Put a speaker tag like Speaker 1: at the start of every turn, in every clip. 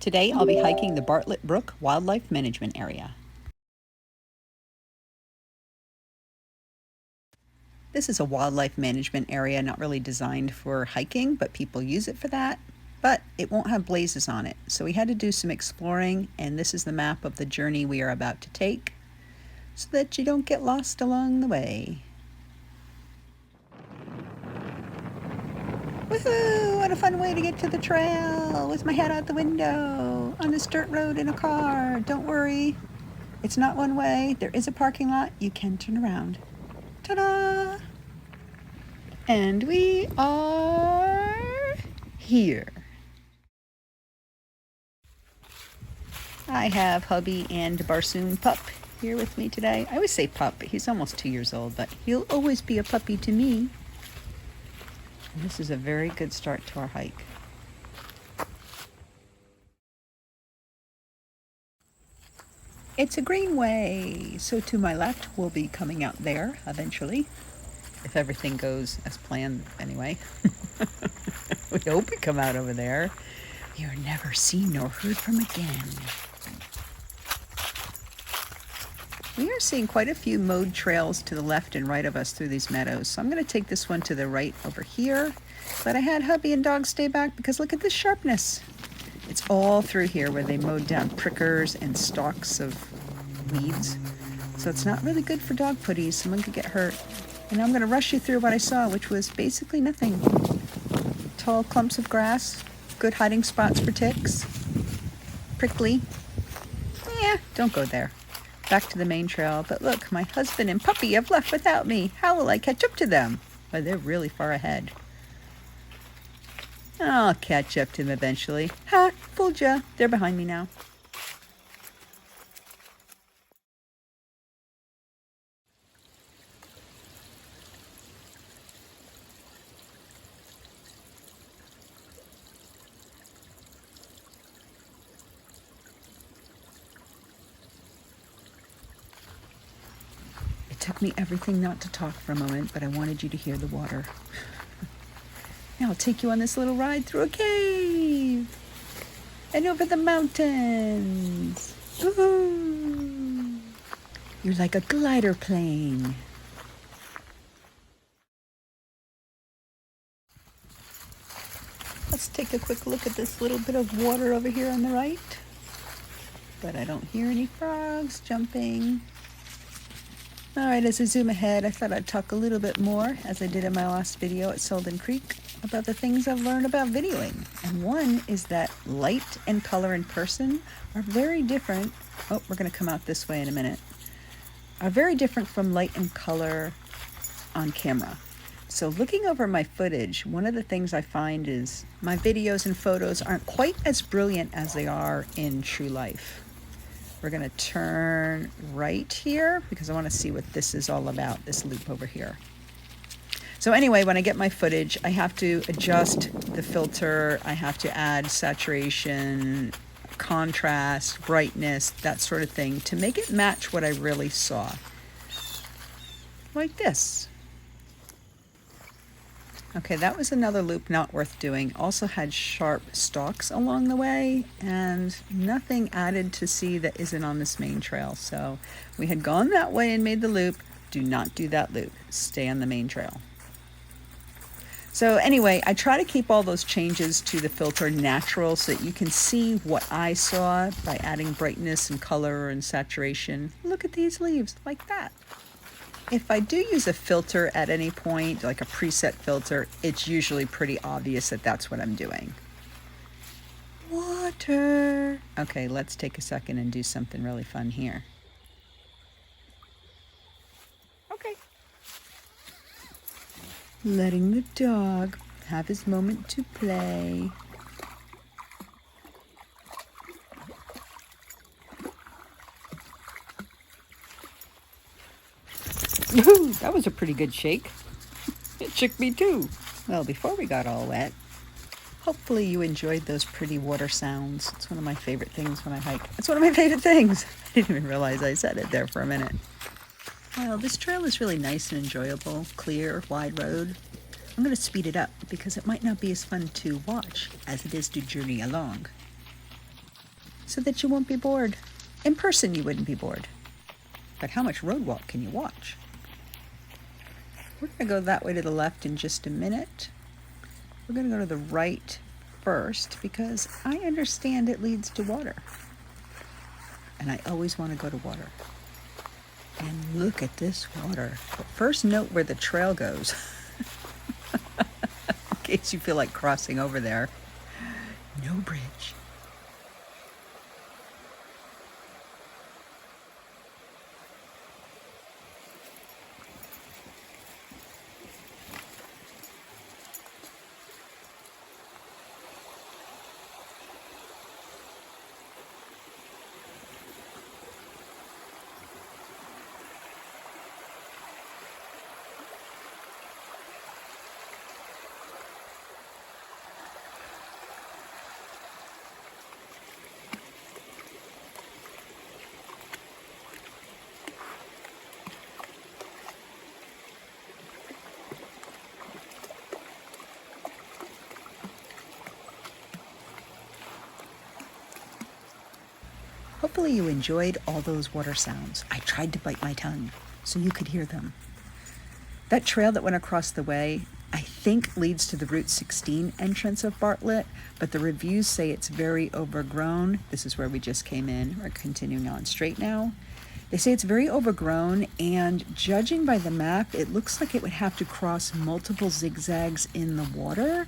Speaker 1: Today I'll be hiking the Bartlett Brook Wildlife Management Area. This is a wildlife management area not really designed for hiking, but people use it for that. But it won't have blazes on it, so we had to do some exploring, and this is the map of the journey we are about to take so that you don't get lost along the way. Woohoo! What a fun way to get to the trail with my head out the window on this dirt road in a car. Don't worry, it's not one way. There is a parking lot. You can turn around. Ta-da! And we are here. I have hubby and Barsoom pup here with me today. I always say pup, but he's almost 2 years old, but he'll always be a puppy to me. And this is a very good start to our hike. It's a greenway, so to my left we'll be coming out there eventually, if everything goes as planned anyway. We hope we come out over there. We are never seen nor heard from again. We are seeing quite a few mowed trails to the left and right of us through these meadows, so I'm going to take this one to the right over here. But I had hubby and dog stay back because look at this sharpness. It's all through here where they mowed down prickers and stalks of weeds. So it's not really good for dog putties. Someone could get hurt. And I'm going to rush you through what I saw, which was basically nothing. Tall clumps of grass, good hiding spots for ticks. Prickly. Yeah, don't go there. Back to the main trail, but look, my husband and puppy have left without me. How will I catch up to them? Well, they're really far ahead. I'll catch up to them eventually. Ha! Fooled ya. They're behind me now. It took me everything not to talk for a moment, but I wanted you to hear the water. Now I'll take you on this little ride through a cave and over the mountains. Woohoo! You're like a glider plane. Let's take a quick look at this little bit of water over here on the right. But I don't hear any frogs jumping. All right, as I zoom ahead, I thought I'd talk a little bit more, as I did in my last video at Selden Creek, about the things I've learned about videoing. And one is that light and color in person are very different. Oh, we're going to come out this way in a minute. Are very different from light and color on camera. So looking over my footage, one of the things I find is my videos and photos aren't quite as brilliant as they are in true life. We're going to turn right here because I want to see what this is all about, this loop over here. So anyway, when I get my footage, I have to adjust the filter. I have to add saturation, contrast, brightness, that sort of thing to make it match what I really saw. Like this. Okay, that was another loop not worth doing. Also had sharp stalks along the way and nothing added to see that isn't on this main trail. So we had gone that way and made the loop. Do not do that loop. Stay on the main trail. So anyway, I try to keep all those changes to the filter natural so that you can see what I saw by adding brightness and color and saturation. Look at these leaves, like that. If I do use a filter at any point, like a preset filter, it's usually pretty obvious that that's what I'm doing. Water. Okay, let's take a second and do something really fun here. Okay. Letting the dog have his moment to play. Woohoo! That was a pretty good shake. It shook me too. Well, before we got all wet, hopefully you enjoyed those pretty water sounds. It's one of my favorite things when I hike. It's one of my favorite things. I didn't even realize I said it there for a minute. Well, this trail is really nice and enjoyable, clear, wide road. I'm going to speed it up because it might not be as fun to watch as it is to journey along. so that you won't be bored. In person, you wouldn't be bored. But how much road walk can you watch? We're going to go that way to the left in just a minute. We're going to go to the right first because I understand it leads to water. And I always want to go to water. And look at this water. But first note where the trail goes. In case you feel like crossing over there. No bridge. Hopefully you enjoyed all those water sounds. I tried to bite my tongue so you could hear them. That trail that went across the way, I think leads to the Route 16 entrance of Bartlett, but the reviews say it's very overgrown. This is where we just came in. We're continuing on straight now. They say it's very overgrown, and judging by the map, it looks like it would have to cross multiple zigzags in the water,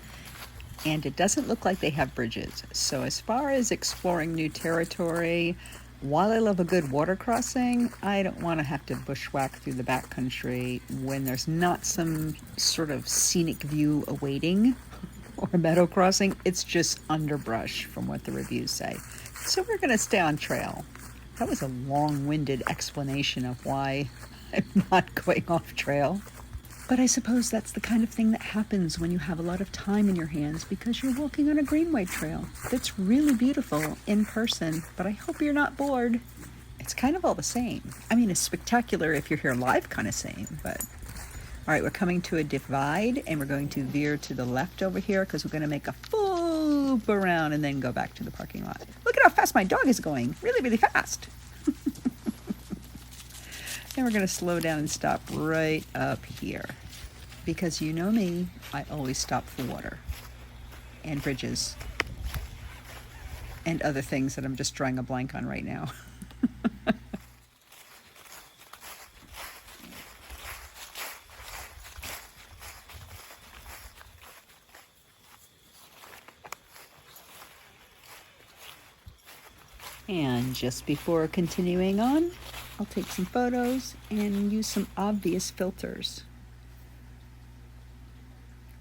Speaker 1: and it doesn't look like they have bridges. So as far as exploring new territory, while I love a good water crossing, I don't want to have to bushwhack through the backcountry when there's not some sort of scenic view awaiting or meadow crossing. It's just underbrush from what the reviews say. So we're going to stay on trail. That was a long-winded explanation of why I'm not going off trail. But I suppose that's the kind of thing that happens when you have a lot of time in your hands because you're walking on a greenway trail that's really beautiful in person, but I hope you're not bored. It's kind of all the same. I mean, it's spectacular if you're here live kind of same, but... All right, we're coming to a divide, and we're going to veer to the left over here because we're going to make a full loop around and then go back to the parking lot. Look at how fast my dog is going. Really, really fast. And we're going to slow down and stop right up here. Because you know me, I always stop for water. And bridges. And other things that I'm just drawing a blank on right now. And just before continuing on, I'll take some photos and use some obvious filters.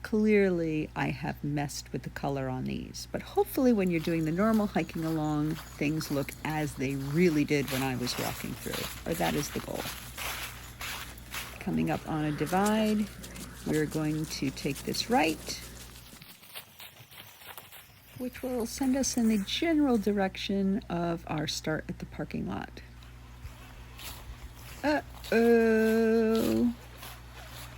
Speaker 1: Clearly, I have messed with the color on these, but hopefully when you're doing the normal hiking along, things look as they really did when I was walking through, or that is the goal. Coming up on a divide, we're going to take this right, which will send us in the general direction of our start at the parking lot. Uh-oh.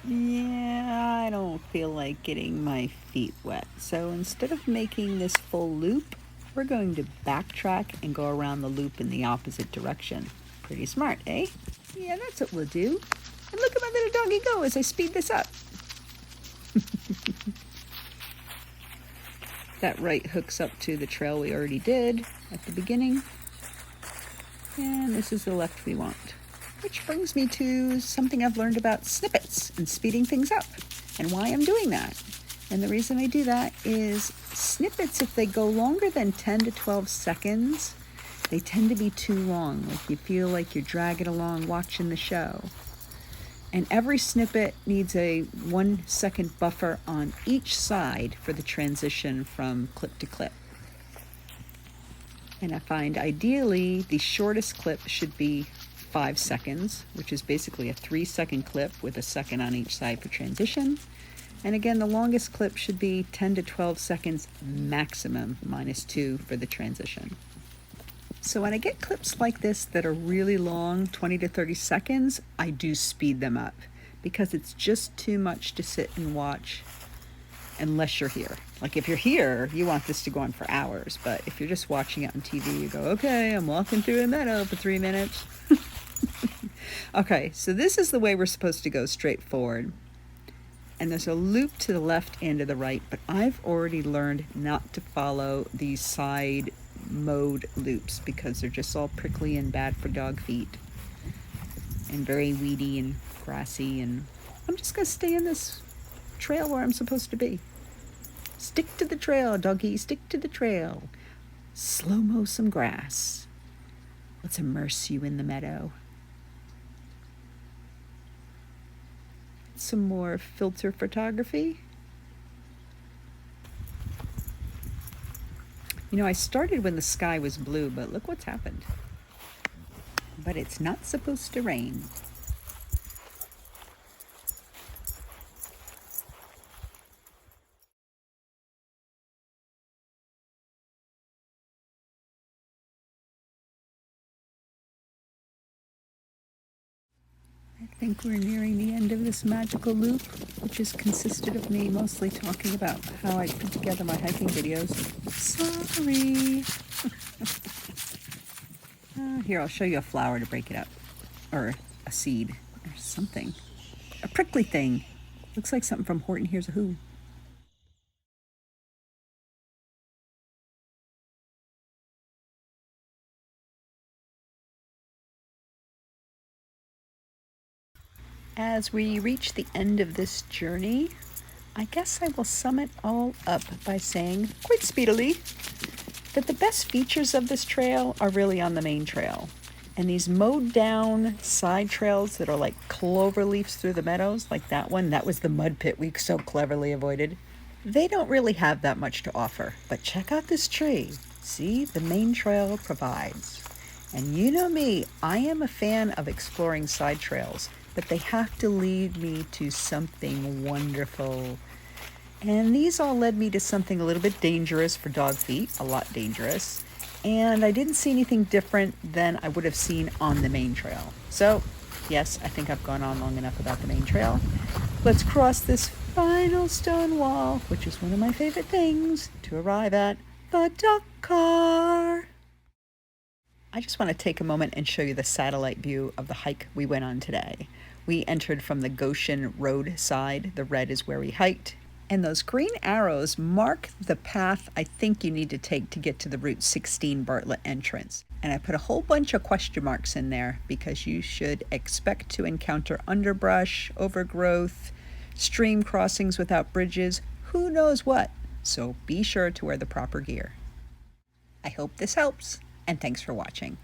Speaker 1: Yeah, I don't feel like getting my feet wet. So instead of making this full loop, we're going to backtrack and go around the loop in the opposite direction. Pretty smart, eh? Yeah, that's what we'll do. And look at my little doggy go as I speed this up. That right hooks up to the trail we already did at the beginning. And this is the left we want. Which brings me to something I've learned about snippets and speeding things up and why I'm doing that. And the reason I do that is snippets, if they go longer than 10 to 12 seconds, they tend to be too long. Like you feel like you're dragging along watching the show. And every snippet needs a 1 second buffer on each side for the transition from clip to clip. And I find ideally the shortest clip should be 5 seconds, which is basically a 3-second clip with a second on each side for transition. And again, the longest clip should be 10 to 12 seconds maximum, -2 for the transition. So when I get clips like this that are really long, 20 to 30 seconds, I do speed them up because it's just too much to sit and watch unless you're here. Like if you're here, you want this to go on for hours. But if you're just watching it on TV, you go, okay, I'm walking through a meadow for 3 minutes. Okay, so this is the way we're supposed to go, straight forward. And there's a loop to the left and to the right, but I've already learned not to follow these side mode loops because they're just all prickly and bad for dog feet and very weedy and grassy, and I'm just gonna stay in this trail where I'm supposed to be. Stick to the trail, doggy, stick to the trail. Slow-mo some grass. Let's immerse you in the meadow. Some more filter photography. You know, I started when the sky was blue, but look what's happened. But it's not supposed to rain. I think we're nearing the end of this magical loop, which has consisted of me mostly talking about how I put together my hiking videos. Sorry. Here, I'll show you a flower to break it up. Or a seed. Or something. A prickly thing. Looks like something from Horton Hears a Who. As we reach the end of this journey, I guess I will sum it all up by saying, quite speedily, that the best features of this trail are really on the main trail. And these mowed down side trails that are like clover leaves through the meadows, like that one, that was the mud pit we so cleverly avoided. They don't really have that much to offer. But check out this tree. See, the main trail provides. And you know me, I am a fan of exploring side trails, but they have to lead me to something wonderful. And these all led me to something a little bit dangerous for dog feet, a lot dangerous. And I didn't see anything different than I would have seen on the main trail. So, yes, I think I've gone on long enough about the main trail. Let's cross this final stone wall, which is one of my favorite things, to arrive at the duck car. I just want to take a moment and show you the satellite view of the hike we went on today. We entered from the Goshen Road side. The red is where we hiked. And those green arrows mark the path I think you need to take to get to the Route 16 Bartlett entrance. And I put a whole bunch of question marks in there because you should expect to encounter underbrush, overgrowth, stream crossings without bridges, who knows what. So be sure to wear the proper gear. I hope this helps, and thanks for watching.